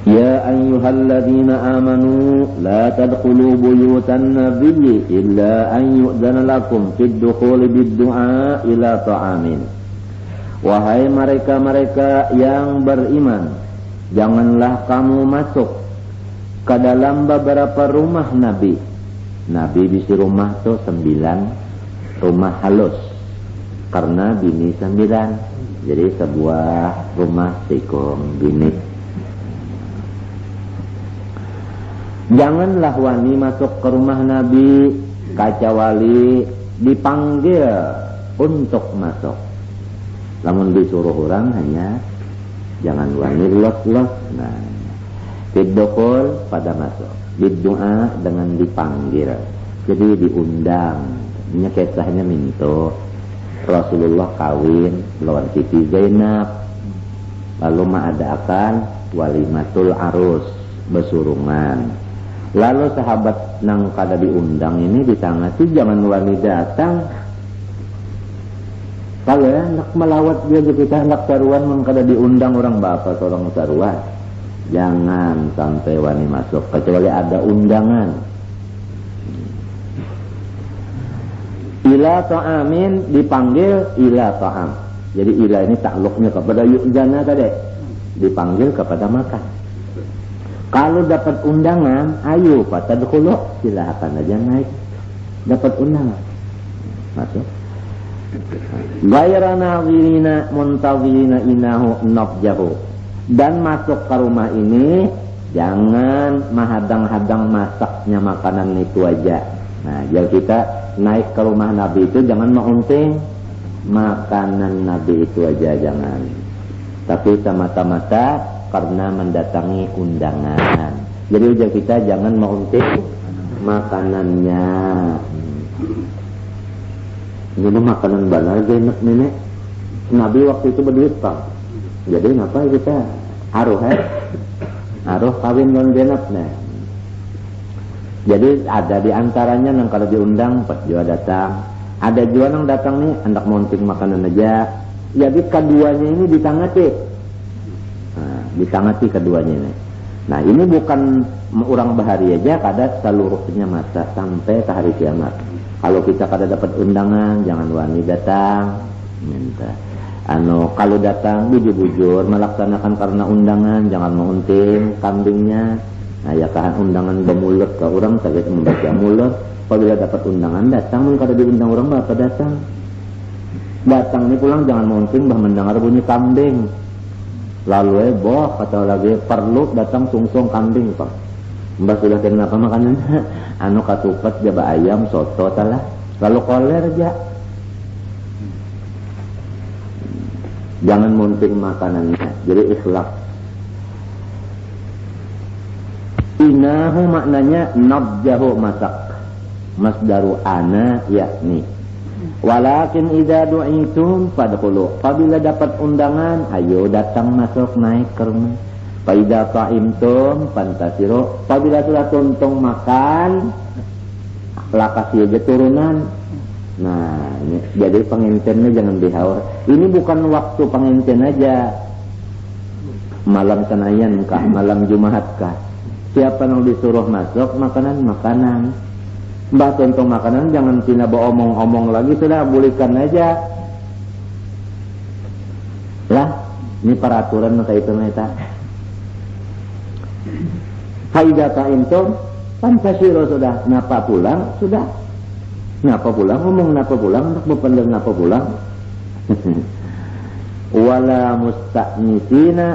Ya ayyuhalladzina amanu la tadkhulu buyutan nabiyyi illa an yu'dzana lakum fid dukhuli bid-du'a ila ta'amin. Wahai mereka-mereka yang beriman, janganlah kamu masuk ke dalam beberapa rumah Nabi. Nabi bisi rumah tuh 9 rumah halus karena bini 9. Jadi sebuah rumah tikung bini. Janganlah wani masuk ke rumah Nabi kecuali dipanggil untuk masuk. Namun disuruh orang hanya jangan wani los-los. Nah, biddukhul pada masuk, biddu'a dengan dipanggil. Jadi diundang. Ini kisahnya minto Rasulullah kawin lawan Siti Zainab. Lalu mengadakan walimatul arus, besurungan. Lalu sahabat nang kada diundang ini ditangati jangan wani datang. Kalau ya nak melawat dia kita nak taruhan mun kada diundang orang bapak orang taruhan. Jangan sampai wani masuk kecuali ada undangan. Ila ta'amin dipanggil ila ta'am. Jadi ila ini takluknya kepada yu'zana tadi. Dipanggil kepada makan. Kalau dapat undangan, ayo fatadkhulu, silakan aja naik. Dapat undangan, masuk. Ghayra nadhirina muntazirina innahu nafjahu. Dan masuk ke rumah ini jangan menghadang-hadang masaknya makanan itu aja. Nah, jadi kita naik ke rumah Nabi itu jangan mengunting makanan Nabi itu aja, jangan. Tapi semata-mata karena mendatangi undangan. Jadi ujar kita jangan mengunting makanannya. Ini makanan benar enak nenek. Nabi waktu itu berduit pak. Jadi ngapa kita aruh aruh kawin non genap nih. Jadi ada di antaranya yang kalau diundang pas juga datang. Ada juga yang datang nih hendak monting makanan aja. Jadi keduanya ini ditangati. Nah, ditangati keduanya ini. Nah ini bukan orang bahari aja, kada seluruhnya masa sampai ke hari kiamat. Kalau kita kada dapat undangan, jangan wani datang. Minta. Kalau datang bujur-bujur melaksanakan karena undangan, jangan mengunting kambingnya. Nah ya kan undangan bermulut ke orang, sakit membaca mulut. Apabila dapat undangan datang, mun kada diundang orang bapak datang. Datang ini pulang jangan mengunting, bah mendengar bunyi kambing. Lalu boh kata lagi perlu datang sungsung kambing pak. Mbak sudah kenapa makanan? Katupat jaba ayam soto talah. Lalu koler aja. Jangan munting makanannya. Jadi ikhlak. Inahu maknanya nabjahu masak. Masdaru ana yakni. Walakin idza du'itum fadkhulu. Apabila dapat undangan, ayo datang masuk naik ke rumah. Fa idza ta'imtum fantasiru. Apabila sudah tuntung makan, lakasi aja turunan. Nah, ini jadi pengintennya jangan dihaur. Ini bukan waktu penginten aja. Malam Senayan kah, malam Jumat kah. Siapa yang disuruh masuk makanan. Mbah tuntung makanan jangan tina omong-omong lagi, sudah bulikan aja. Lah, ini peraturan kayak itu neta. Haida ta'intum pancasila sudah, napa pulang sudah. Napa pulang ngomong napa pulang, nak berpendang napa pulang. Wala musta'nisina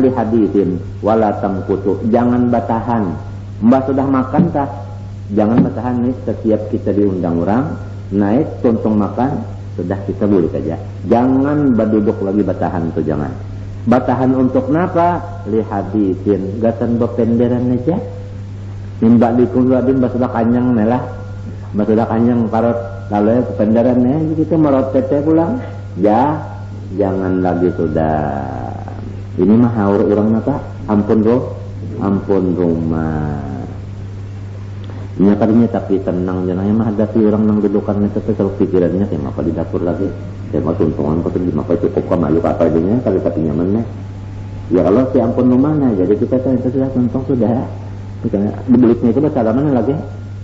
li haditsin wala tamkutu. Jangan batahan. Mbah sudah makan tah? Jangan batahan nih, setiap kita diundang orang naik tuntung makan sudah kita boleh saja. Jangan berduduk lagi batahan tuh, jangan. Batahan untuk napa? Li hadisin gatan bependeran aja. Nimba dikuladin basudah kanyang melah. Basudah kanyang parot lalu bependerannya kita merot tete pulang. Ya, jangan lagi sudah. Ini mah haur orang apa? Ampun rumah. Ini tadinya tapi tenang jangan mah hadapi orang nang dudukan itu kalau pikirannya kayak apa di dapur lagi. Kayak mau tuntungan kok di apa cukup kok malu apa adanya kali tapi nyamannya. Ya kalau si ampun mana, jadi kita sudah tuntung sudah. Beliknya itu bersalaman lagi.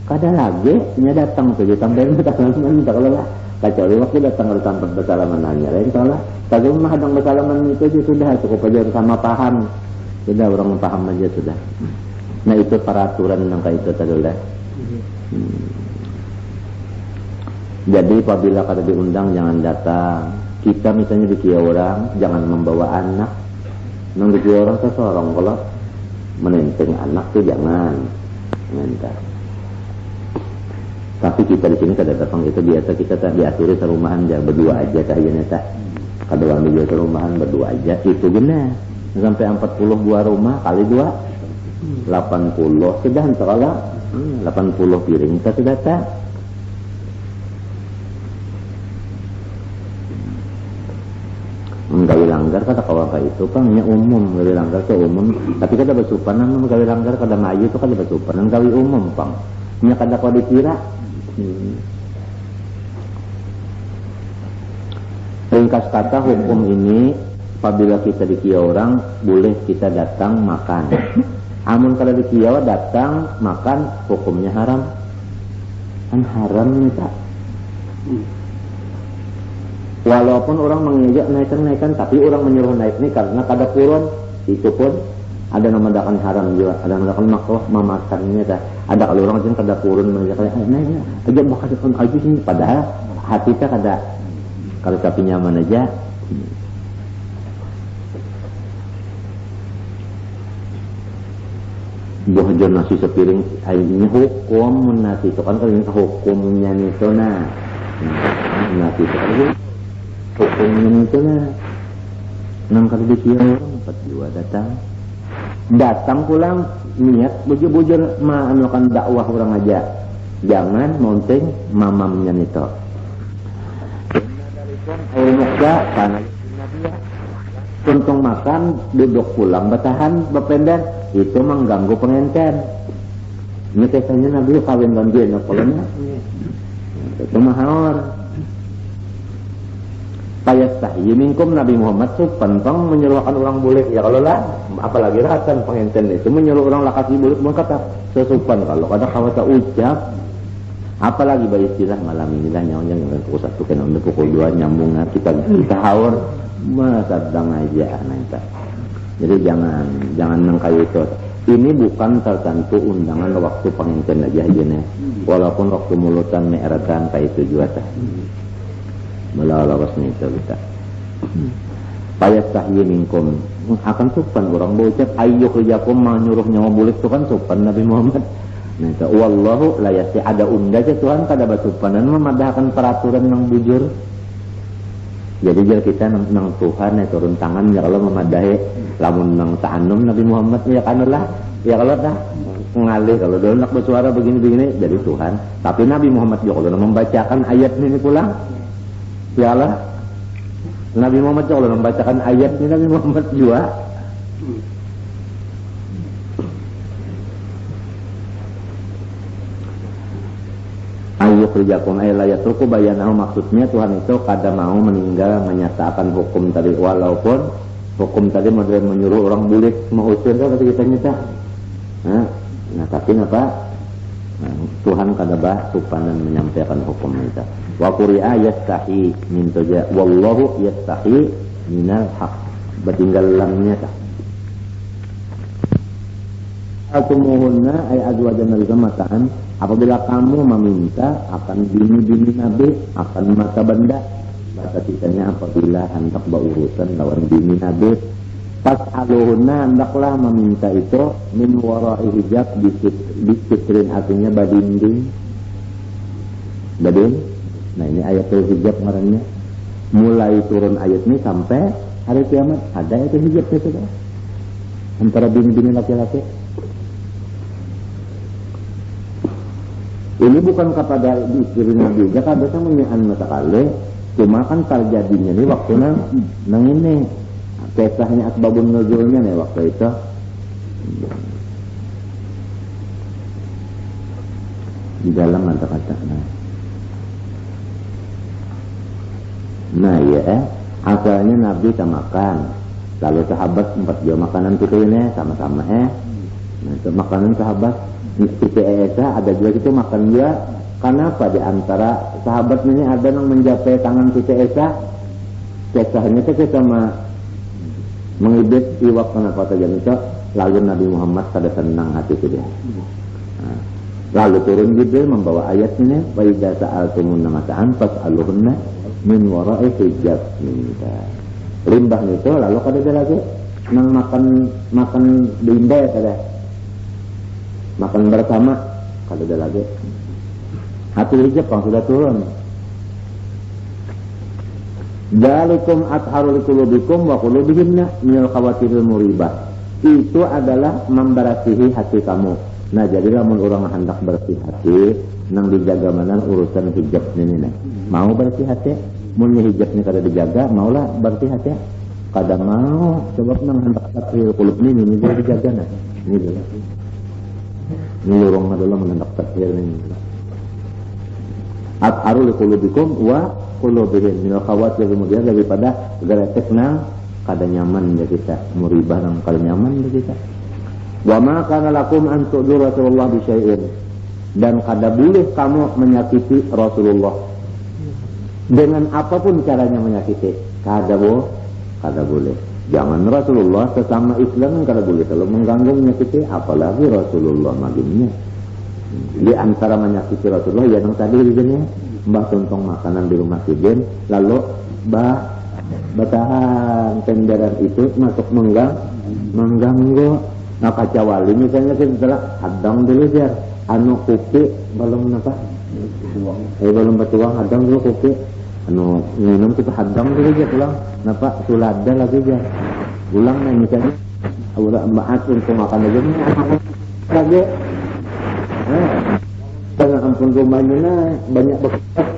Kada lagi, nya datang tuh ditambahin bersalaman, kalau lah. Kecuali waktu datang ke tempat bersalamanannya lain kalau tadi mah hadang bersalaman itu sudah cukup aja sama paham. Sudah orang paham aja sudah. Nah itu peraturan yang kayak itu tadi lah. Jadi apabila kada diundang jangan datang. Kita misalnya di kia orang jangan membawa anak. Nang di kia orang seseorang kalau menenteng anak tuh jangan. Mentah. Tapi kita di sini kada datang itu biasa kita tak diaturi serumahan aja berdua aja tahnya tak. Kada wani juga serumahan berdua aja itu gini. Sampai 42 rumah kali 2 80 sudah entahlah 80 piring kita sudah tak. Gawe langgar kata kawan itu kan hanya umum gawe langgar itu umum tapi kada bersupanan gawe langgar kada mayu itu kada bersupanan gawe umum pang nya kada kau dikira. Ringkas kata hukum ini apabila kita dikia orang boleh kita datang makan. Amun kalau dikia datang makan hukumnya haram. Kan haram nih tak. Walaupun orang mengejak naikkan tapi orang menyuruh naik ini karena kada kurun itu pun ada namadakan haram juga, ada namadakan makruh memakannya dah. Ada kalau orang macam kada kurun mengejak naik aja bakal depan aja sini padahal hati kita kada kalau tapi nyaman aja. Bohjon nasi sepiring ini hukum nasi itu kan kalau hukumnya itu nasi itu kan hukumnya itu nang kada dikira orang 42 datang pulang niat bujur-bujur melakukan dakwah orang aja jangan monteng mamamnya itu air muka karena tuntung makan duduk pulang bertahan berpendek itu mengganggu pengantin ini kisahnya Nabi kawin dan dia nakolanya itu mahal Payastahyi minkum Nabi Muhammad tuh pentong menyuruhkan orang bulik ya kalau lah apalagi rakan pengantin itu menyuruh orang lakasi bulik mau kata sesupan kalau kada kawata ucap apalagi bayi istilah malam ini lah nyawa yang pukul 1 kena udah pukul 2 nyambung kita haur sedang aja nanti jadi jangan nangkai itu ini bukan tertentu undangan waktu pengantin aja nih walaupun waktu mulutan meeratan kayak itu juga tah melalawasnya itu kita payastahyi minkum akan sopan orang berucap ayyuh liyakum menyuruh nyawa bulik itu kan sopan Nabi Muhammad nah itu wallahu la yasti ada unda aja Tuhan kada basupanan memadahkan peraturan yang bujur jadi jika kita nang Tuhan ya turun tangan ya kalau memadahi lamun nang ta'anum Nabi Muhammad ya kanulah ya kalau dah mengalih kalau dulu nak bersuara begini-begini jadi Tuhan tapi Nabi Muhammad juga kalau membacakan ayat ini pulang ya Allah Nabi Muhammad kalau membacakan ayat ini Nabi Muhammad juga ayyuh rijakum ayat turku bayanahu maksudnya Tuhan itu kada mau meninggal menyatakan hukum tadi walaupun hukum tadi model menyuruh orang bulik mau usir kan kita nyata nah tapi apa Tuhan kada bah supanan menyampaikan hukum itu wa quri'a yastahi min tuja wallahu yastahi minal haq bertinggal lamnya tak atumuhunna ay azwajan al-mataan apabila kamu meminta akan bini-bini Nabi akan mata benda bahasa kitanya apabila hendak berurusan lawan bini Nabi pas aluhunna hendaklah meminta itu min wara'i hijab disitrin artinya badinding badin nah ini ayat hijab ngarannya mulai turun ayat ini sampai hari kiamat ada ayat hijab itu kan antara bini-bini laki-laki ini bukan kepada istri Nabi juga kada menyian mata kali cuma kan terjadinya nih waktu nang ini kisahnya asbabun nuzulnya nih waktu itu di dalam kata-kata nah ya asalnya Nabi tak makan Lalu sahabat 4 jual makanan gitu ini sama-sama nah itu makanan sahabat Siti Aisyah ada juga gitu makan juga. Kenapa di antara sahabat ini ada yang menjapai tangan Siti Aisyah kisahnya itu sama mengibit iwak karena kota itu. Lalu Nabi Muhammad pada senang hati itu dia. Lalu turun Jibril membawa ayat ini wa idza sa'altumunna mata'an fas'aluhunna min wara'i hijab minta. Limbah itu lalu kada ada lagi nang makan bimba kada. Makan bersama kada ada lagi. Hati hijab kan sudah turun. Dzalikum atharu liqulubikum wa qulubihinna minal khawatiril muribah. Itu adalah memberasihi hati kamu. Nah jadi lamun orang hendak bersih hati nang dijaga mana urusan hijab ini nih. Mau bersih hati mun hijab ini kada dijaga maulah bersih hati kada mau sebab nang hendak tathir qulub ini jadi dijaga nah ini dulu ini lorong adalah hendak tathir ini atharu liqulubikum wa qulubihim minal khawatir kemudian daripada geretek nang kada nyaman ya kita muribah nang kada nyaman ya kita. Wa ma kana lakum an tu'dhu Rasulullah bi syai'in dan kada boleh kamu menyakiti Rasulullah dengan apapun caranya menyakiti kada boleh. Jangan Rasulullah sesama Islam kada boleh kalau mengganggu menyakiti apalagi Rasulullah maginnya. Di antara menyakiti Rasulullah yang tadi begini mbah tuntong makanan di rumah Sidin lalu batahan tenderan itu masuk mengganggu. Nah kacawali misalnya kita telah hadang dulu biar anu kopi belum apa belum bertuang hadang dulu kopi anu minum kita hadang dulu aja pulang napa sulada lagi aja pulang nih misalnya udah maas untuk makan aja nih lagi jangan ampun rumahnya nah banyak bekas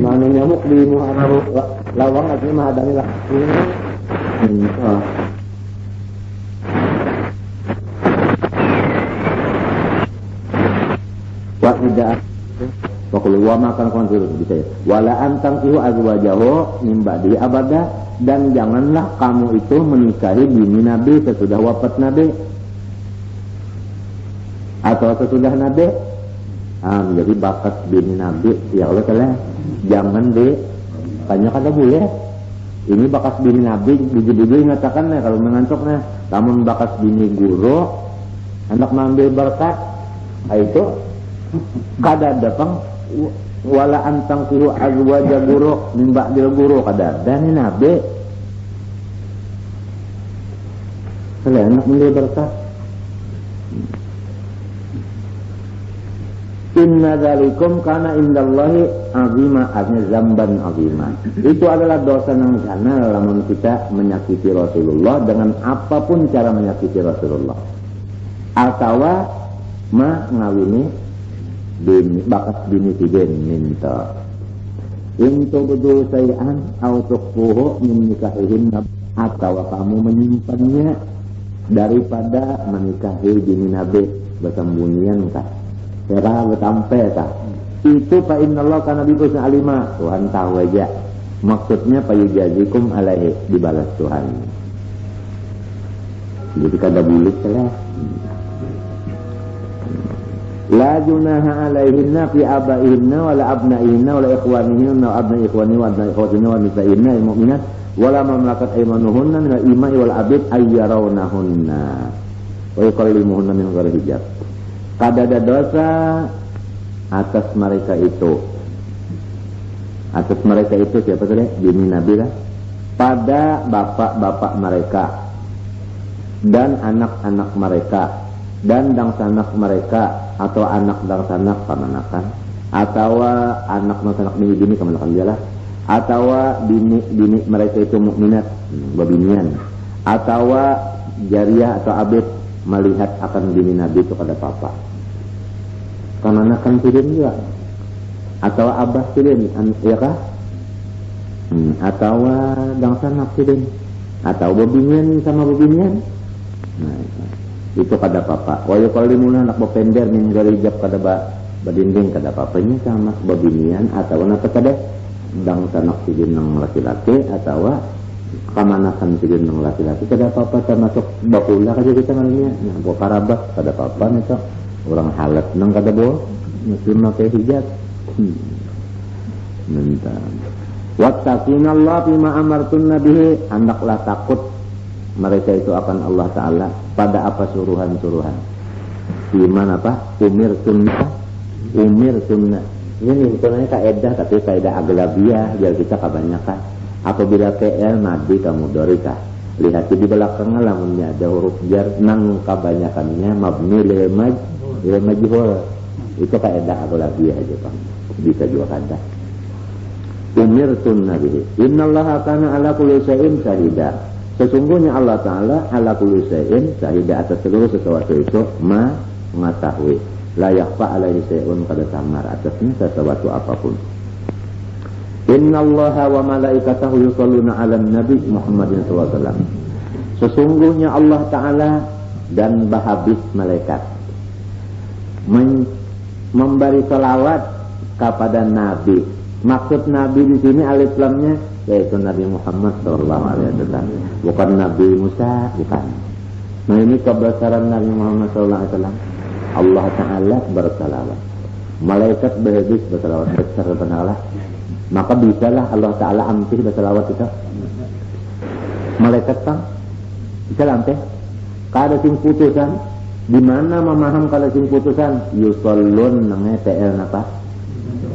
mana nyamuk di muara lawang artinya mah hadangnya lah wa tidak wakulu wa makan konsul bisa ya wala antang sihu azwajahu min ba'di abada dan janganlah kamu itu menikahi bini Nabi sesudah wafat Nabi atau sesudah Nabi jadi bakat bini Nabi ya Allah telah jangan deh tanya kada boleh ini bakas bini Nabi buju-buju mengatakan kalau mengantuknya namun bakas bini guru hendak mengambil berkat itu kada datang wala antang sihu azwaja guru min ba'dil guru kada ada ni Nabi kalau hendak mengambil berkat inna dzalikum kana indallahi azima artinya zamban azima itu adalah dosa yang sana lamun kita menyakiti Rasulullah dengan apapun cara menyakiti Rasulullah atau ngawini bini bakat bini Sidin minta untuk betul sayan atau tukhfuhu min nikahihin atau kamu menyimpannya daripada menikahi bini Nabi bersembunyian kah cara betampe kah itu fa innallahu kana bikum alima Tuhan tahu aja maksudnya payujazikum alaihi dibalas Tuhan jadi kada boleh salah la junaha alaihinna fi abaihinna wala abnaihinna wala ikhwanihinna wa abnai ikhwani wa abnai ikhwatinna wa nisaihinna al mu'minat wala ma malakat aymanuhunna min al imai wal abid ayyarawnahunna wa yukallimuhunna min ghairi hijab kada ada dosa atas mereka itu siapa tadi bini Nabi lah pada bapak-bapak mereka dan anak-anak mereka dan dangsanak mereka atau anak dangsanak pamanakan atau anak dangsanak bini kemanakan dia lah atau bini mereka itu mukminat babinian atau jariah atau abid melihat akan bini Nabi itu pada papa kemanakan Sidin juga atau abah Sidin ya kah atau dangsanak Sidin atau babinian sama babinian nah itu kada papa wa yukallimuna anak bapender min ghairi hijab kada badinding kada papanya sama babinian atau apa kada dang sanak Sidin nang laki-laki atau kamana anakan sigin ng laki-laki kada apa-apa termasuk bakula kaja kita ngalinya nah buat karabas kada apa-apa nih cok orang halat nang kada bo muslim pakai hijab mentang wattaqinallah bima amartun nabihi hendaklah takut mereka itu akan Allah Ta'ala pada apa suruhan-suruhan iman apa umir sunnah ini sebenarnya kaidah tapi kaidah aglabiyah biar kita kebanyakan apabila PL nabi kamu dorika lihat di belakangnya lamunnya ada huruf jar nang kebanyakannya mabni lil majhul itu kaidah aglabiyah aja Pak bisa juga kada umir sunnah bihi innallaha kana ala kulli syai'in syahida sesungguhnya Allah Ta'ala ala kulli syai'in syahida atas seluruh sesuatu itu mengetahui la yakhfa alaihi syai'un kada samar atasnya sesuatu apapun. Innallaha wa malaikatahu yusholluna 'alan nabi Muhammadin sallallahu alaihi wasallam. Sesungguhnya Allah Ta'ala dan bahabis malaikat memberi salawat kepada nabi. Maksud nabi di sini alif lamnya yaitu Nabi Muhammad sallallahu alaihi wasallam. Bukan Nabi Musa, bukan. Nah ini kebesaran Nabi Muhammad sallallahu alaihi wasallam. Allah Ta'ala bersalawat, malaikat berhabis bersalawat besar kepada Allah, maka bisalah Allah Ta'ala ampih bersalawat itu malaikat Bang bisa lampeh kada sing putusan di mana memaham kada sing putusan yusallun namanya TL apa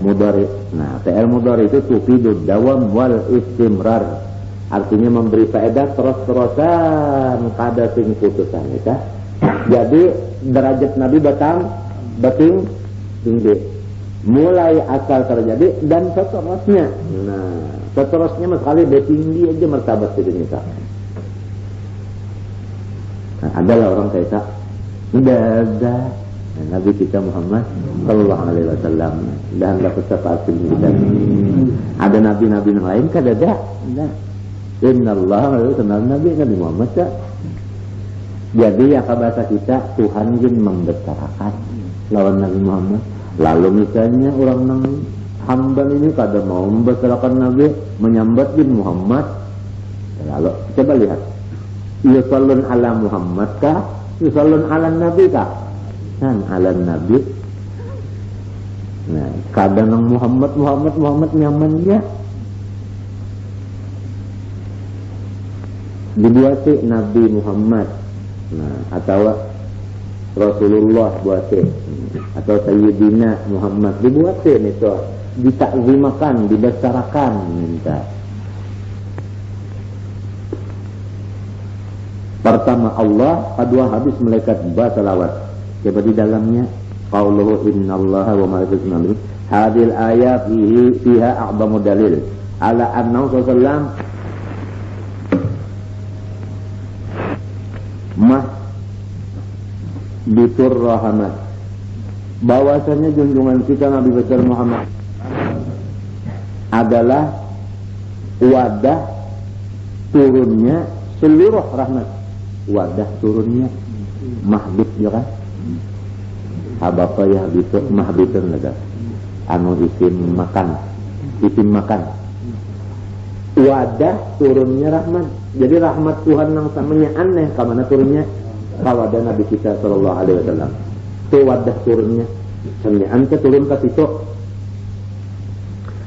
mudhari nah TL mudhari itu tufidud dawam wal istimrar artinya memberi faedah terus-terusan kada sing putusan ya. Jadi derajat Nabi bating tinggi mulai asal terjadi dan seterusnya nah seterusnya sekali tinggi aja martabat di dunia nah, adalah orang kayak ada Nabi kita Muhammad sallallahu alaihi wasallam dan dapat syafaat kita ada nabi-nabi yang lain kan ada innallaha wa Nabi Muhammad ya. Jadi ya bahasa kita Tuhan jin membesarkan lawan Nabi Muhammad. Lalu misalnya orang nang hamba ini kada mau membesarkan Nabi menyambat bin Muhammad. Lalu coba lihat. Yusallun ala Muhammad kah? Yusallun ala Nabi kah? Kan ala Nabi. Nah, kadang nang Muhammad nyaman dia. Dibuati Nabi Muhammad. Nah, atau Rasulullah buatin atau Sayyidina Muhammad dibuatin itu ditakzimakan, dibesarkan minta. Pertama Allah, kedua habis malaikat bersalawat. Coba di dalamnya qauluhu innallaha wa malaikatahu hadil ayat fiha a'zamu dalil ala annahu sallallahu bitur rahmat bahwasanya junjungan kita Nabi besar Muhammad adalah wadah turunnya seluruh rahmat wadah turunnya mahbib ya kan apa ya gitu mahbibun lega anu isim makan wadah turunnya rahmat jadi rahmat Tuhan yang samanya aneh kamana turunnya kawadah Nabi kita sallallahu alaihi wasallam itu wadah turunnya samanya ante turun ke situ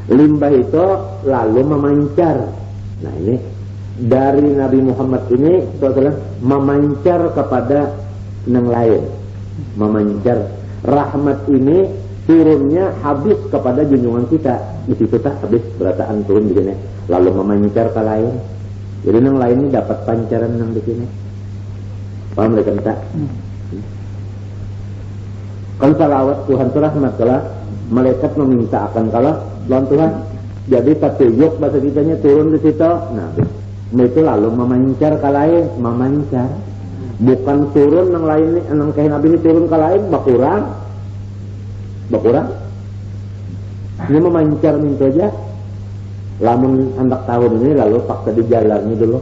limbah itu lalu memancar nah ini dari Nabi Muhammad ini sallallahu memancar kepada yang lain memancar rahmat ini turunnya habis kepada junjungan kita di situ tak habis berataan turun di sini lalu memancar ke lain jadi yang lain ini dapat pancaran yang di sini paham mereka minta kalau salawat Tuhan itu rahmat kalau malaikat meminta akan kalau lawan Tuhan jadi petunjuk bahasa kitanya turun di situ nah itu lalu memancar ke lain memancar bukan turun yang lain yang kayak Nabi ini turun ke lain berkurang ini memancar minta aja lamun hendak tahun ini lalu paksa dijalani dulu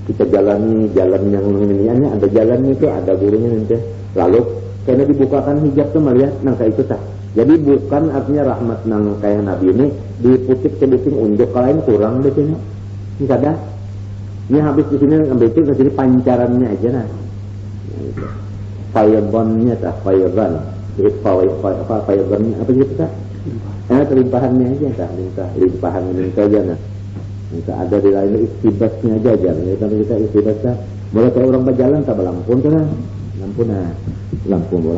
kita jalani jalan yang ini ada jalannya itu ada gurunya nanti lalu karena dibukakan hijab tuh melihat nangka itu tak jadi bukan artinya rahmat nang kayak Nabi ini diputik sebuting unjuk ke lain kurang di sini ini kada Ini habis di sini ambil itu ke sini pancarannya aja nah. Fayadonnya tak fayadan. Jadi fayadannya apa gitu tak? Terlimpahannya aja tak, limpahan ini aja nah. Minta ada di lain istibasnya aja jangan kita istibasnya. Boleh kayak orang berjalan tak berlampun kan? Lampun.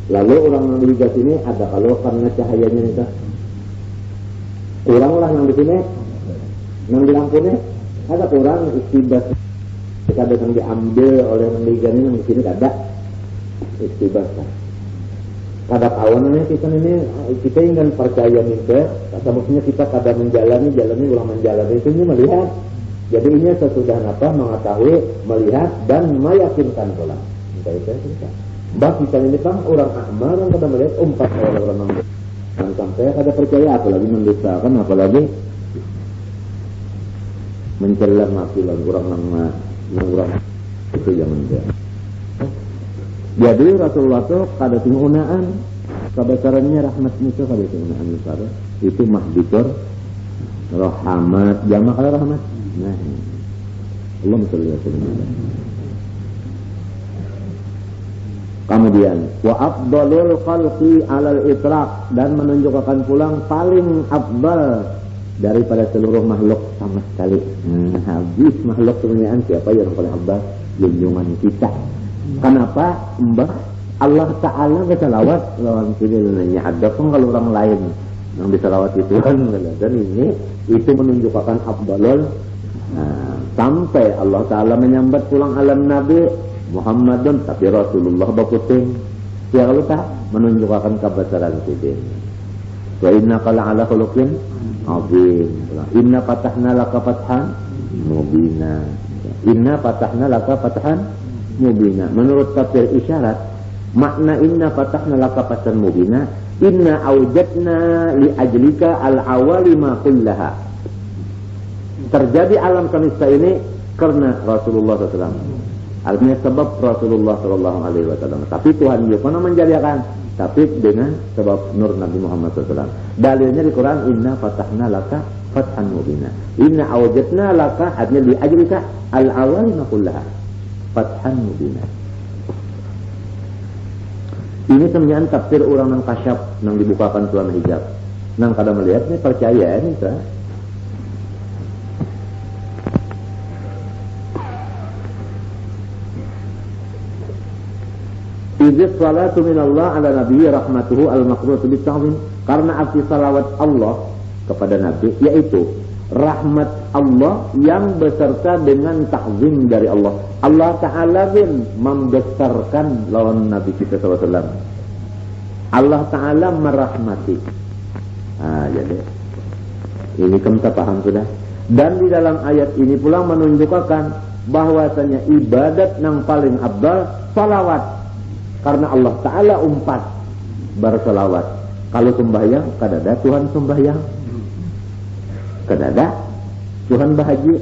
Lalu orang yang di sini ada kalau karena cahayanya nih tak. Kurang lah yang di sini, yang di lampunya ada kurang istibas. Kadang diambil oleh yang di sini ada istibas. Kada kawanannya kita ingin percaya nih kata maksudnya kita kada menjalani ulang menjalani itu ini melihat. Jadi ini sesudah apa mengetahui, melihat dan meyakinkan pula. Bah kita ini kan orang amal yang kada melihat umpat orang mendusta. Dan sampai kada percaya apalagi mendustakan apalagi mencela makilan orang itu yang menjadi. Jadi Rasulullah itu kada tinggunaan kebesarannya rahmatnya itu kada tinggunaan besar itu mahdikur rahmat jama kada rahmat nah Allah sallallahu alaihi wasallam. Kemudian wa afdalul khalqi alal itlaq dan menunjukkan pulang paling afdal daripada seluruh makhluk sama sekali. Habis makhluk kemuliaan siapa yang paling afdal? Junjungan kita. Kenapa? Mbak Allah Ta'ala bersalawat lawan sini nanya ada pun kalau orang lain yang bersalawat itu kan dan ini itu menunjukkan afdalul sampai Allah Ta'ala menyambat pulang alam Nabi Muhammadun tapi Rasulullah bakuting ya kalau tak menunjukkan kebesaran kita wa innaka la'ala khuluqin azim inna fatahna laka fathan mubina inna fatahna laka fathan mubina. Menurut tafsir isyarat makna inna fatahna laka fathan mubina inna awjadna li ajlika al-awalima kullaha. Terjadi alam semesta ini karena Rasulullah SAW. Artinya sebab Rasulullah SAW. Tapi Tuhan juga pernah menjadikan tapi dengan sebab nur Nabi Muhammad SAW. Dalilnya di Quran inna fatahna laka fathan mubina inna awjadna laka artinya li ajlika al-awalima kullaha fathan mubina. Ini sebenarnya tafsir orang yang kasyaf yang dibukakan Tuhan hijab. Nang kada melihat ini percaya ini sah. Izz salatu minallah ala nabi rahmatuhu al-maqrutu bita'zim. Karena arti salawat Allah kepada Nabi yaitu rahmat Allah yang beserta dengan takzim dari Allah. Allah Ta'ala bin membesarkan lawan Nabi kita SAW. Allah Ta'ala merahmati. Jadi ini kita paham sudah. Dan di dalam ayat ini pula menunjukkan bahwasanya ibadat yang paling abdal salawat. Karena Allah Ta'ala umpat bersalawat. Kalau sembahyang, kadada Tuhan sembahyang. Kadada Tuhan bahagia.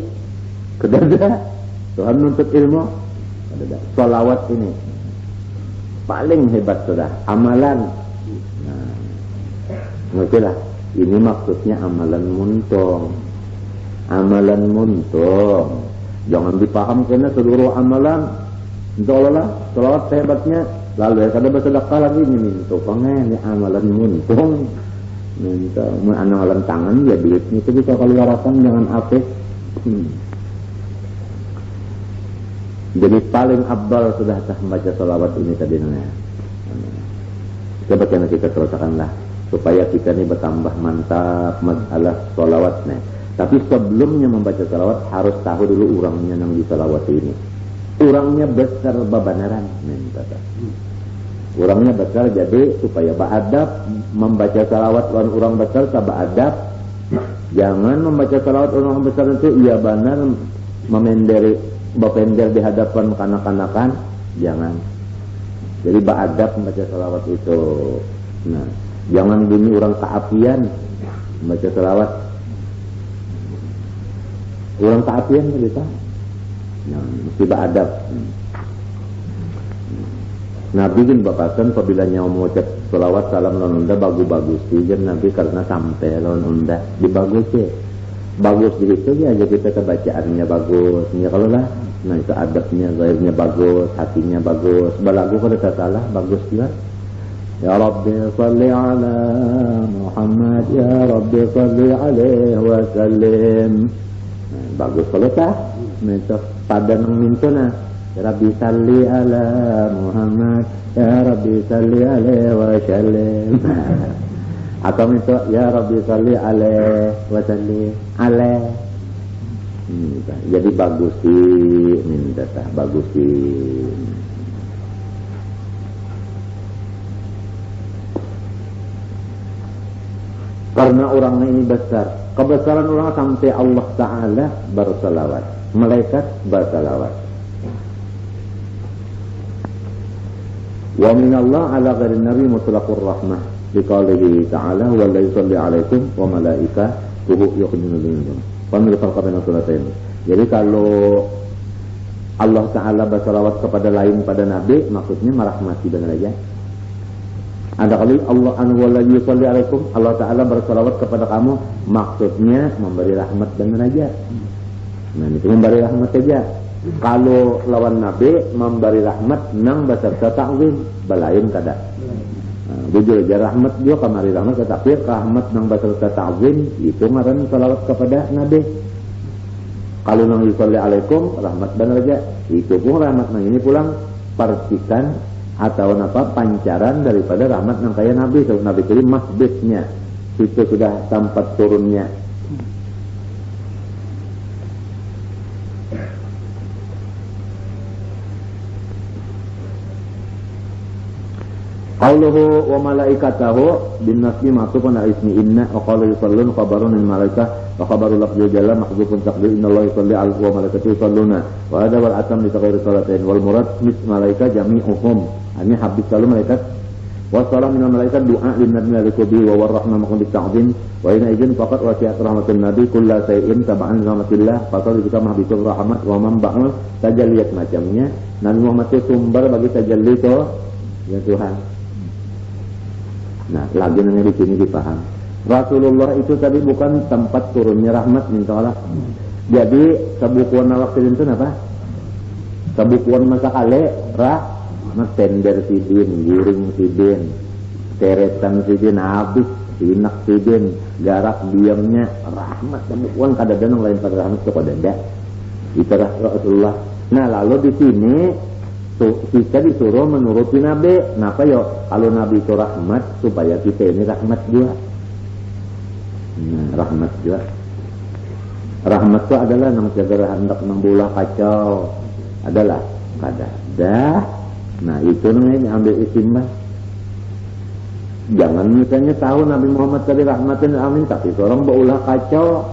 Kadada Tuhan nuntut ilmu. Kadada salawat ini paling hebat sudah. Amalan. Ngertilah. Ini maksudnya amalan muntong. Amalan muntong. Jangan dipaham karena seluruh amalan. Insyaallah salawat hebatnya. Lalu kada bersedekah lagi ini minta pengen amalan muntung minta amalan tangan ya duitnya itu bisa keluarkan jangan apes. Jadi paling abdal sudah membaca salawat ini tadi namanya. Coba kita teruskanlah supaya kita ini bertambah mantap masalah salawatnya. Tapi sebelumnya membaca salawat harus tahu dulu orangnya yang di salawat ini. Orangnya besar babanaran minta. Orangnya besar jadi supaya beradab membaca salawat orang besar tak beradab. Jangan membaca salawat orang besar itu ia benar bapender di hadapan kanak-kanakan jangan. Jadi beradab membaca salawat itu. Nah, jangan bunyi orang keapian membaca salawat. Orang keapian kita. Nah, mesti beradab. Nabi kan bakasan apabila nyawa mengucap salawat salam lawan unda bagus-bagus. Jadi Nabi karena sampai lawan unda dibagus ya. bagus di situ ya aja kita kebacaannya bagus ya kalau lah, nah itu adabnya, zahirnya bagus, hatinya bagus, balagu kalau tak salah bagus juga. Ya Rabbi salli ala Muhammad, ya Rabbi salli alaihi wa sallim. Nah, bagus kalau tak, itu pada nang mintuna. Ya Rabbi salli ala Muhammad, ya Rabbi salli alaihi wa sallim. Atau minta ya Rabbi salli alaihi wa sallim alaihi. Jadi bagusin minta tah bagusin. Karena orangnya ini besar, kebesaran orang sampai Allah Ta'ala bersalawat, malaikat bersalawat. Wa minallah ala ghairi nabi mutlaqur rahmah liqaulihi ta'ala wa la yusalli alaikum wa malaikatuhu yuqinuna minkum. Pamil farqabana suratain. Jadi kalau Allah Ta'ala bersalawat kepada lain pada nabi, maksudnya merahmati benar aja. Ada kali Allah anhu wa la yusalli alaikum, Allah Ta'ala bersalawat kepada kamu, maksudnya memberi rahmat benar aja. Nah itu memberi rahmat aja. Kalau lawan nabi memberi rahmat nang beserta ta'zim balain kada. Bujur aja rahmat juga kamari rahmat tetapi rahmat nang beserta ta'zim itu ngaran salawat kepada nabi. Kalau nang yusalli alaikum rahmat benar aja, itu pun rahmat nang ini pulang percikan atau apa pancaran daripada rahmat nang kaya nabi. So, nabi jadi masbitnya itu sudah tempat turunnya. Qauluhu wa malaikatahu bin nasbi ma'tufun ala ismi inna wa qala yusallun khabarun min malaikah wa khabarul lafzi jalla mahdzufun taqdir innallaha yusalli ala wa malaikatihi yusalluna wa hadha wal atam li taghairi salatain wal murad mis malaika jami'uhum. Ini habis kalau malaikat wa salam min malaikat du'a lin nabi alikubi wa warahmah maqam ta'zim wa ina izin faqat wasi'at rahmatun nabi kullu shay'in tab'an rahmatillah fasal juga mahbisul rahmat wa manba'ul tajalliyat macamnya. Nabi Muhammad itu sumber bagi tajalli itu ya Tuhan. Nah, lagi nanya di sini dipaham. Rasulullah itu tadi bukan tempat turunnya rahmat minta Allah. Jadi sabukuan waktu itu apa? Sabukuan masa kale rahmat tender sidin, giring sidin, teretan sidin habis, sinak sidin, garak diamnya rahmat sabukuan kadang-kadang lain pada rahmat itu kadang-kadang. Itu Rasulullah. Nah, lalu di sini kita disuruh menuruti Nabi. Kenapa yo? Kalau Nabi itu rahmat, supaya kita ini rahmat juga. Rahmat juga. Rahmat itu adalah nang segera hendak membulah kacau. Adalah kada. Nah itu namanya ambil istimewa. Jangan misalnya tahu Nabi Muhammad tadi rahmatin amin, tapi seorang berulah kacau.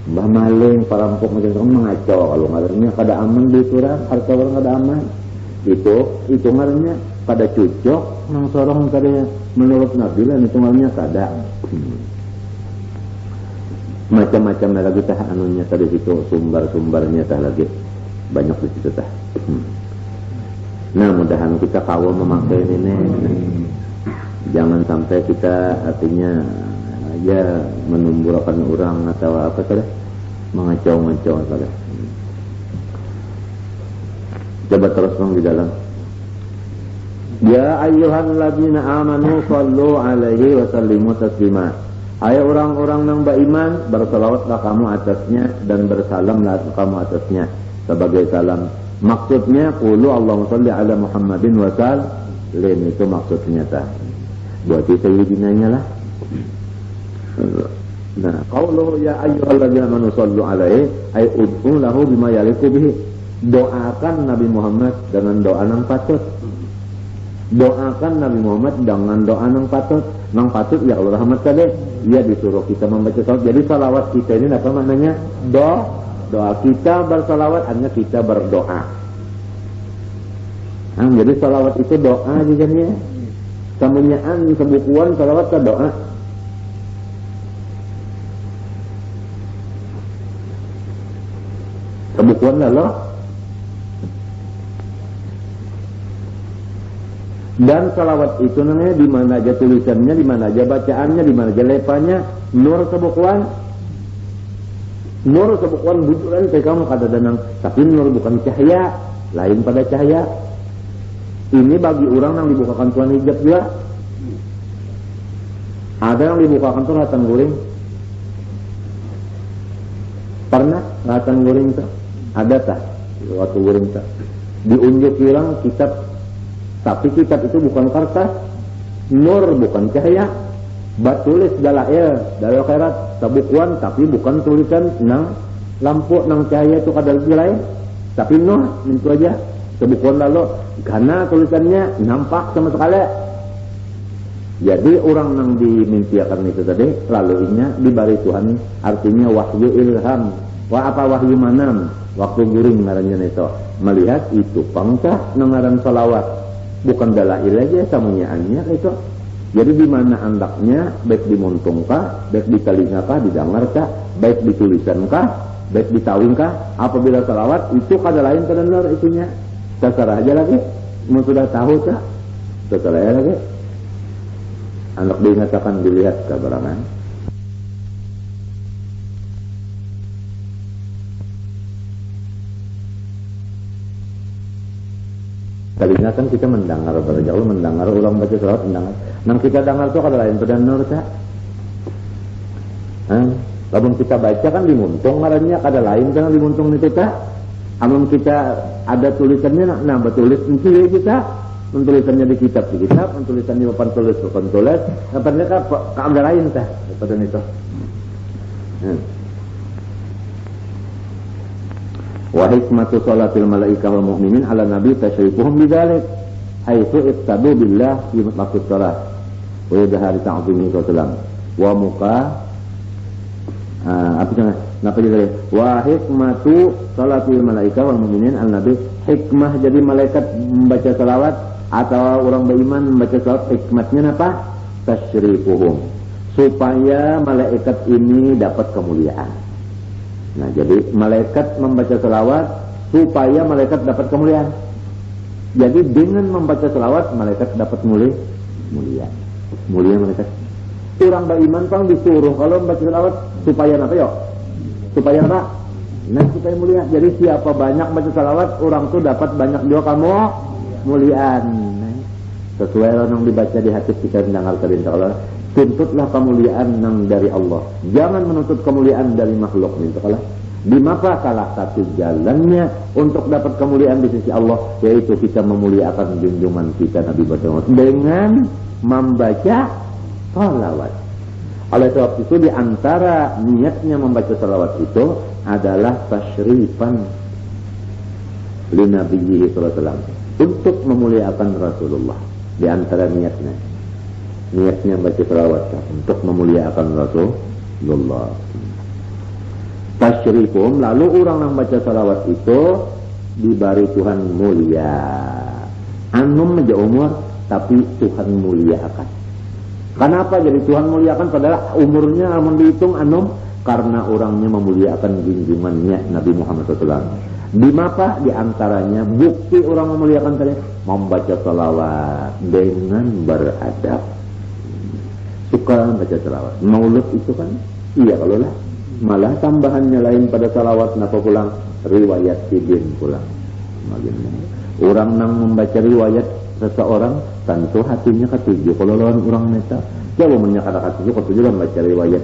Mbah maling, perampok macam itu mengacau. Kalau ngarannya kada aman di surah, harta orang kada aman. Itu ngarannya kada cucok. Nang seorang kada menurut Nabi lah, itu ngarannya kada. Macam-macam lagi tah anunya tadi situ, sumber-sumbernya tah lagi banyak di situ tah. Nah mudahan kita kawal memakai ini. Jangan sampai kita artinya aja menumbuhkan orang atau apa saja mengacau-ngacau saja. Coba terus di dalam. Ya ayyuhalladzina amanu sallu alaihi wa sallimu taslima. Hai orang-orang yang beriman, bersalawatlah kamu atasnya dan bersalamlah kamu atasnya sebagai salam. Maksudnya qulu Allahumma shalli ala Muhammadin wa sallim, itu maksudnya tah. Buat sayyidinanya lah. Nah, qauluhu ya ayyuhalladzina amanu sallu alaihi ay ud'u lahu bima yaliqu bihi. Doakan Nabi Muhammad dengan doa yang patut. Doakan Nabi Muhammad dengan doa yang patut. Yang patut ya Allah rahmat tadi. Ia disuruh kita membaca salawat. Jadi salawat kita ini apa maknanya? Doa kita bersalawat hanya kita berdoa. Nah, jadi salawat itu doa jadinya. Samunyaan sebukuan salawat ke doa. Kebukuan lah loh. Dan salawat itu namanya di mana aja tulisannya, di mana aja bacaannya, di mana aja lepanya, nur sebukuan. Nur sebukuan bujuran kayak kamu kata danang, tapi nur bukan cahaya, lain pada cahaya. Ini bagi orang yang dibukakan Tuhan hijab juga. Ada yang dibukakan tuh ratan guring. Pernah ratan guring tuh? Ada tak? Waktu guring tuh diunjuk hilang kitab, tapi kitab itu bukan kertas, nur bukan cahaya, batulis dalail khairat sabukuan, tapi bukan tulisan nang lampu nang cahaya itu kadal lain, tapi nur itu aja sabukuan lalu karena tulisannya nampak sama sekali. Jadi orang nang dimimpiakan itu tadi lalu inya dibari Tuhan, artinya wahyu ilham. Apa wahyu manam? Waktu guring ngarannya itu melihat itu pangkah nengaran salawat bukan dalail aja samunyaannya itu. Jadi di mana andaknya baik dimuntungkah, baik di telingakah, didengarkah, baik ditulisankah, baik ditawingkah, apabila salawat itu kada lain kada nur itunya. Terserah aja lagi. Mau sudah tahu tak? Terserah aja lagi. Anak diingatkan dilihat keberangan. Tadinya kan kita mendengar berjauh, mendengar ulang baca salawat, mendengar. Nang kita dengar itu kada lain pada nur tak? Lamun kita baca kan dimuntung ngarannya kada lain kan dimuntung itu tak? Amun kita ada tulisannya, nah betulis nanti kita, tulisannya di kitab, tulisannya papan tulis, apa mereka ada lain tak? Pada itu. Wa hikmatu salatil malaikah wal mu'minin ala nabi tasyrifuhum bidzalik haitsu iqtadu billah fi maqsad salat wa yadhari ta'zimi sallam wa muka apa namanya napa jadi wa hikmatu salatil malaikah wal mu'minin ala nabi hikmah jadi malaikat membaca salawat atau orang beriman membaca salawat hikmatnya apa tasyrifuhum supaya malaikat ini dapat kemuliaan. Nah, jadi malaikat membaca selawat supaya malaikat dapat kemuliaan. Jadi dengan membaca selawat malaikat dapat mulia malaikat. Orang beriman pang disuruh kalau membaca selawat supaya apa yo? Supaya apa? Nah, supaya mulia. Jadi siapa banyak baca selawat, orang tuh dapat banyak juga kamu muliaan. Nah, sesuai yang dibaca di hati kita mendengar perintah Allah. Tuntutlah kemuliaan yang dari Allah. Jangan menuntut kemuliaan dari makhluk. Di maka salah satu jalannya untuk dapat kemuliaan di sisi Allah, yaitu kita memuliakan junjungan kita Nabi Muhammad dengan membaca salawat. Oleh sebab itu di antara niatnya membaca salawat itu adalah tasyrifan li nabiyhi sallallahu alaihi wasallam, untuk memuliakan Rasulullah. Di antara niatnya baca salawat untuk memuliakan Rasulullah. Tasyrifum, lalu orang yang baca salawat itu diberi Tuhan mulia. Anum aja umur, tapi Tuhan muliakan. Kenapa jadi Tuhan muliakan? Padahal umurnya amun dihitung anum, karena orangnya memuliakan junjungannya Nabi Muhammad SAW. Di maka di antaranya bukti orang memuliakan tadi membaca salawat dengan beradab. Suka baca salawat. Maulud itu kan, iya kalau lah. Malah tambahannya lain pada salawat napa pulang riwayat sidin pulang. Orang nang membaca riwayat seseorang tentu hatinya ketujuh. Kalau lawan orang neta, coba menyakada ketujuh kan baca riwayat.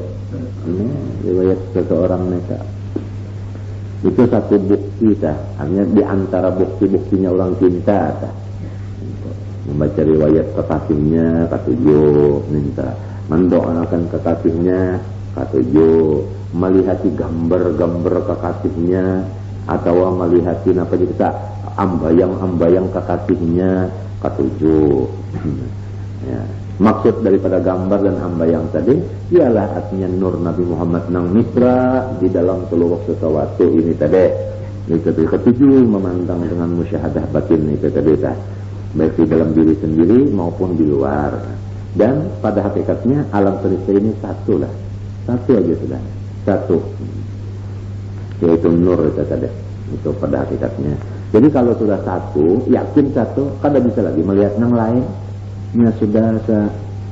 Ini riwayat seseorang neta. Itu satu bukti dah. Hanya di antara bukti-buktinya orang cinta dah. Membaca riwayat kekasihnya ketujuh minta. Mendoakan kekasihnya ketujuh, melihati gambar-gambar kekasihnya atau melihati apa kita ambayang-ambayang kekasihnya ketujuh. Ya. Maksud daripada gambar dan ambayang tadi ialah artinya nur Nabi Muhammad nang mitra di dalam seluruh sesuatu ini tadi. Itu ketujuh memandang dengan musyahadah batin itu tadi dah. Baik di dalam diri sendiri maupun di luar. Dan pada hakikatnya alam semesta ini satu lah, satu aja sudah, satu, yaitu nur itu tadi. Itu pada hakikatnya Jadi kalau sudah satu, yakin satu, kada bisa lagi melihat yang lain. Ya sudah,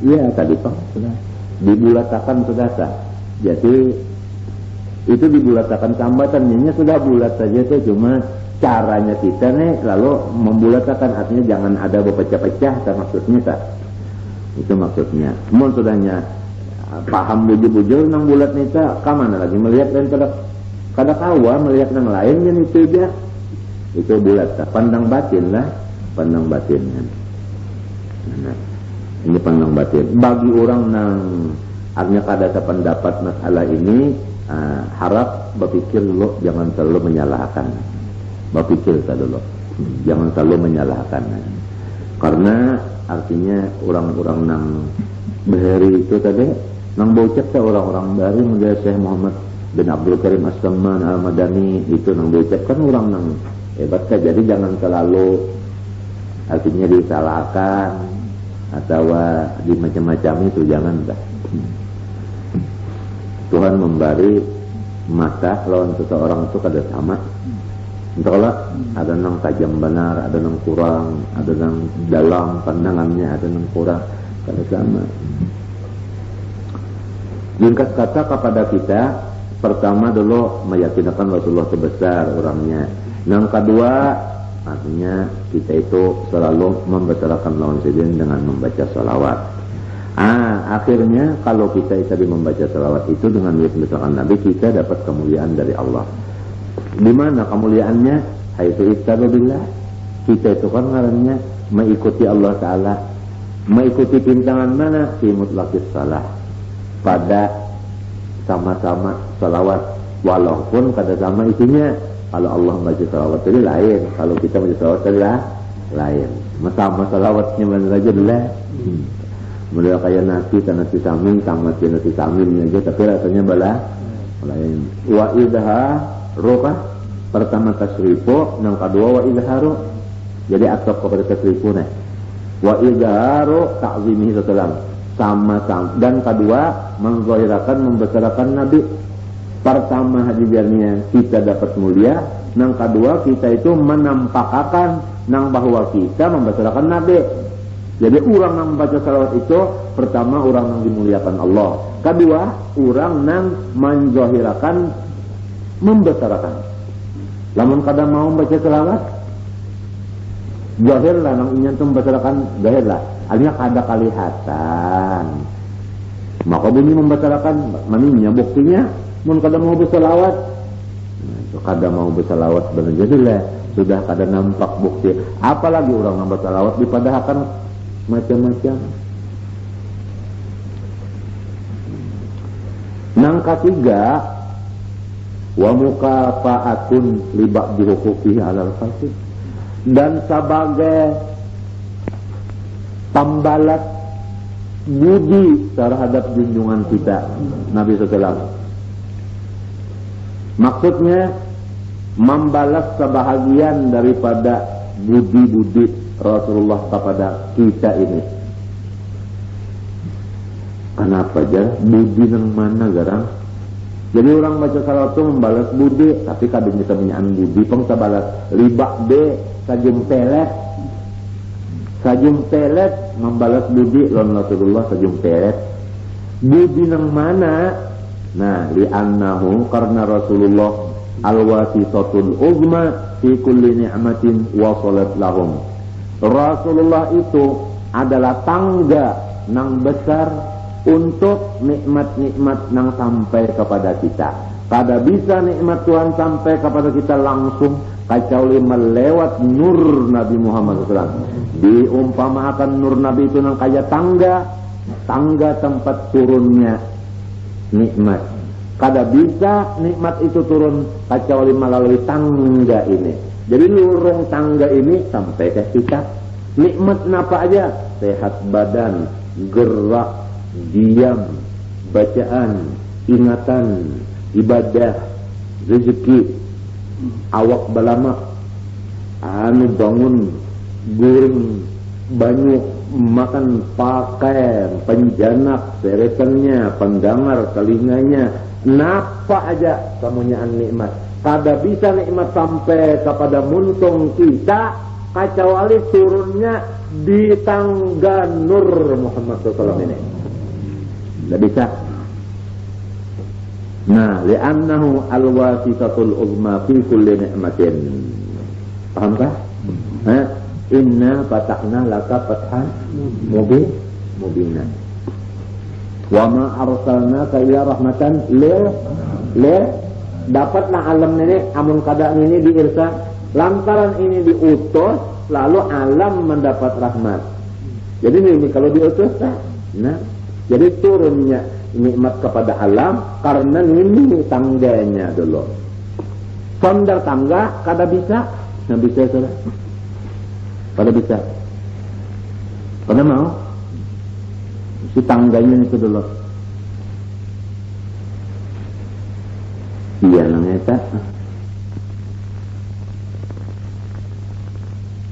ya tadi Pak, sudah dibulatakan sudah sah. Jadi itu dibulatakan sambatannya sudah bulat saja itu, cuma caranya kita nih lalu membulatakan, artinya jangan ada berpecah-pecah, maksudnya tak. Itu maksudnya. Mun sudahnya paham bujur-bujur nang bulat nih tak, kamana lagi melihat dan kada kawa melihat yang lain kan itu aja. Itu bulat tak. Pandang batin lah, pandang batin kan. Nah, ini pandang batin. Bagi orang nang artinya kada sependapat masalah ini, harap berpikir dulu, jangan terlalu menyalahkan. Berpikir dulu, jangan terlalu menyalahkan. Karena artinya orang-orang nang bahari itu tadi, nang bocap orang-orang dari menjadi Syekh Muhammad bin Abdul Karim As-Samman Al-Madani itu nang bocap kan orang nang hebat kan. Jadi jangan terlalu artinya disalahkan atau di macam-macam itu, jangan dah. Tuhan memberi mata lawan seseorang itu kada sama. Entahlah, ada yang tajam benar, ada yang kurang, ada yang dalam pandangannya, ada yang kurang, kada sama. Ringkas kata kepada kita, pertama dulu meyakinkan Rasulullah sebesar orangnya. Yang kedua, artinya kita itu selalu membesarkan lawan sejen dengan membaca salawat. Akhirnya kalau kita tadi membaca salawat itu dengan membesarkan Nabi, kita dapat kemuliaan dari Allah. Di mana kemuliaannya? Haitsu istabillah. Kita itu kan ngarannya mengikuti Allah Ta'ala. Mengikuti pintangan mana? Fi mutlaqis salah. Pada sama-sama salawat. Walaupun kada sama isinya. Kalau Allah baca salawat tadi lain. Kalau kita baca salawat tadi lain. Sama salawatnya mana saja lah. Mulai kayak nasi samin, sama nasi samin aja. Tapi rasanya lain. Wa idha roka pertama tasrifu, yang kedua wa izharu. Jadi atap kepada tasrifu nih. Wa izharu ta'zimihi sallallahu sama-sama. Dan kedua menzahirakan membesarkan Nabi. Pertama hadirannya kita dapat mulia, yang kedua kita itu menampakkan nang bahwa kita membesarkan Nabi. Jadi orang yang membaca salawat itu pertama orang yang dimuliakan Allah. Kedua orang yang menzahirakan membesarkan. Lamun kada mau baca selawat, zahir lah nang inyan tu membesarkan, zahir lah. Artinya kada kelihatan. Maka bunyi membesarkan, maninya buktinya, mun kada mau berselawat. Nah, kada mau berselawat benar jadilah sudah kada nampak bukti. Apalagi orang yang berselawat dipadahkan macam-macam. Nang ketiga, wa mukafaatun li ba'di huquqihi 'alal fasik, dan sebagai pembalas budi terhadap junjungan kita Nabi SAW. Maksudnya membalas sebahagian daripada budi-budi Rasulullah kepada kita ini. Kenapa aja budi nang mana garang? Jadi orang baca salawat itu membalas budi, tapi kadang bisa menyaan budi peng sabalas libak de sajum pelet membalas budi lawan Rasulullah sajum pelet. Budi nang mana? Nah, li'annahu karena Rasulullah al-wasitatul uzma fi kulli ni'matin wasalat lahum. Rasulullah itu adalah tangga nang besar untuk nikmat-nikmat nang sampai kepada kita. Kada bisa nikmat Tuhan sampai kepada kita langsung kecuali melewat nur Nabi Muhammad SAW. Diumpamakan nur Nabi itu nang kaya tangga tempat turunnya nikmat. Kada bisa nikmat itu turun kecuali melalui tangga ini. Jadi lurung tangga ini sampai ke kita. Nikmat apa aja? Sehat badan, gerak, diam, bacaan, ingatan, ibadah, rezeki, awak balamak, bangun, guring, banyu, makan, pakaian, penjanak, seretannya, penggamar, telinganya, napa aja kamunyaan nikmat. Kada bisa nikmat sampai kepada muntung kita kecuali turunnya di tangga Nur Muhammad SAW ini. Tidak bisa. Nah, li'annahu al-wasitatul uzma fi kulli ni'matin. Paham kah? Inna fatahna laka fathan mubinan. Wa ma arsalnaka illa rahmatan lil dapatlah alam ini amun kadang ini diirsa lantaran ini diutus lalu alam mendapat rahmat. Jadi ini kalau diutus nah jadi turunnya nikmat kepada alam karena ini tangganya dulu. Sondar tangga kada bisa, nggak bisa saudara. Kada bisa. Kada mau si tangganya itu dulu. Iya lang eta.